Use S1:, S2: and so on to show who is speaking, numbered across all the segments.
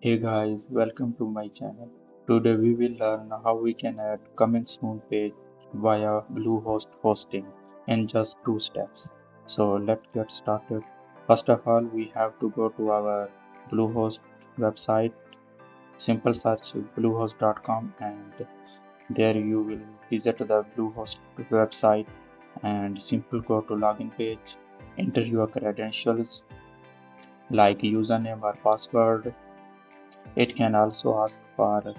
S1: Hey guys, welcome to my channel. Today we will learn how we can add coming soon page via BlueHost hosting in just 2 steps. So let's get started. First of all, we have to go to our BlueHost website. Simple search bluehost.com and there you will visit the BlueHost website and simple go to login page. Enter your credentials like username or password. It can also ask for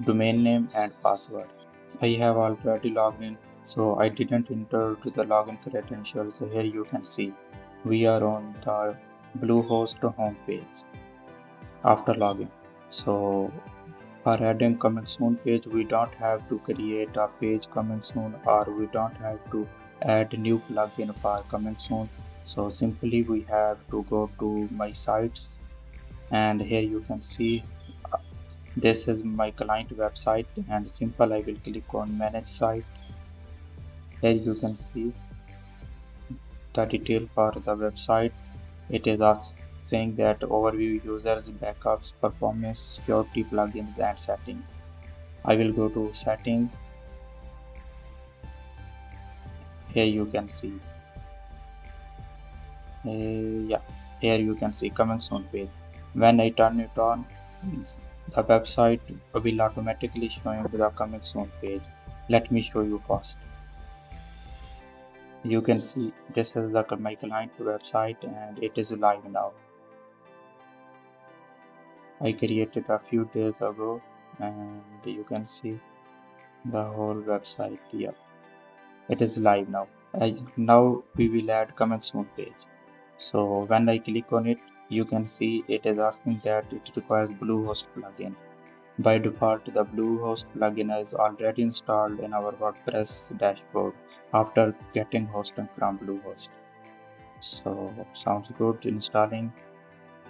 S1: domain name and password. I have already logged in, so I didn't enter to the login credentials. Here you can see we are on the Bluehost homepage after login. So for adding coming soon page, we don't have to create a page coming soon or we don't have to add new plugin for coming soon. So simply we have to go to my sites and here you can see this is my client website and simple I will click on manage site. Here you can see the detail for the website. It is also saying that overview users, backups, performance, security plugins and settings. I will go to settings. Here you can see yeah, here you can see coming soon page. When I turn it on, the website will automatically showing the coming soon page. Let me show you first. You can see this is my client website and it is live now. I created a few days ago and you can see the whole website here. It is live now. Now we will add coming soon page. So when I click on it, you can see it is asking that it requires BlueHost plugin. By default, the BlueHost plugin is already installed in our WordPress dashboard after getting hosting from BlueHost. So sounds good. Installing.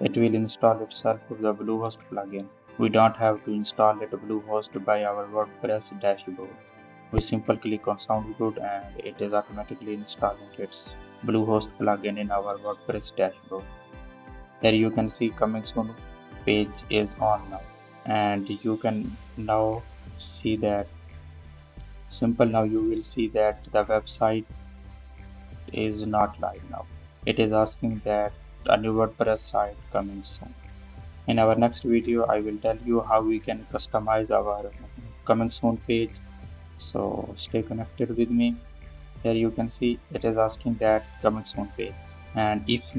S1: It will install itself with the BlueHost plugin. We don't have to install it BlueHost by our WordPress dashboard. We simply click on sound good and it is automatically installing its BlueHost plugin in our WordPress dashboard. There you can see coming soon page is on now and you can now see that simple now you will see that the website is not live now. It is asking that a new WordPress site coming soon. In our next video, I will tell you how we can customize our coming soon page. So stay connected with me. Here you can see it is asking that coming soon page. And if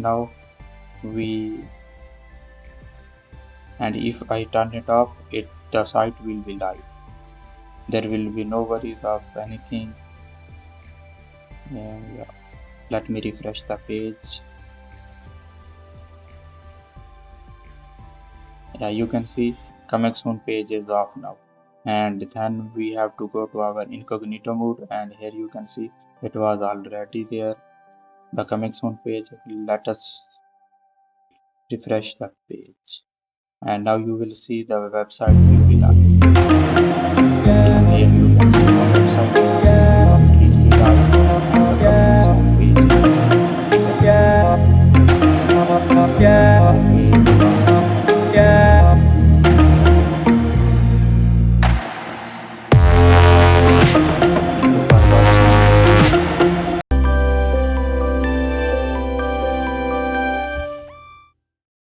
S1: I turn it off, the site will be live. There will be no worries of anything. Yeah. Let me refresh the page. Yeah, you can see coming soon page is off now. And then we have to go to our incognito mode and here you can see it was already there, the coming soon page. Let us refresh the page and now you will see the website will be live.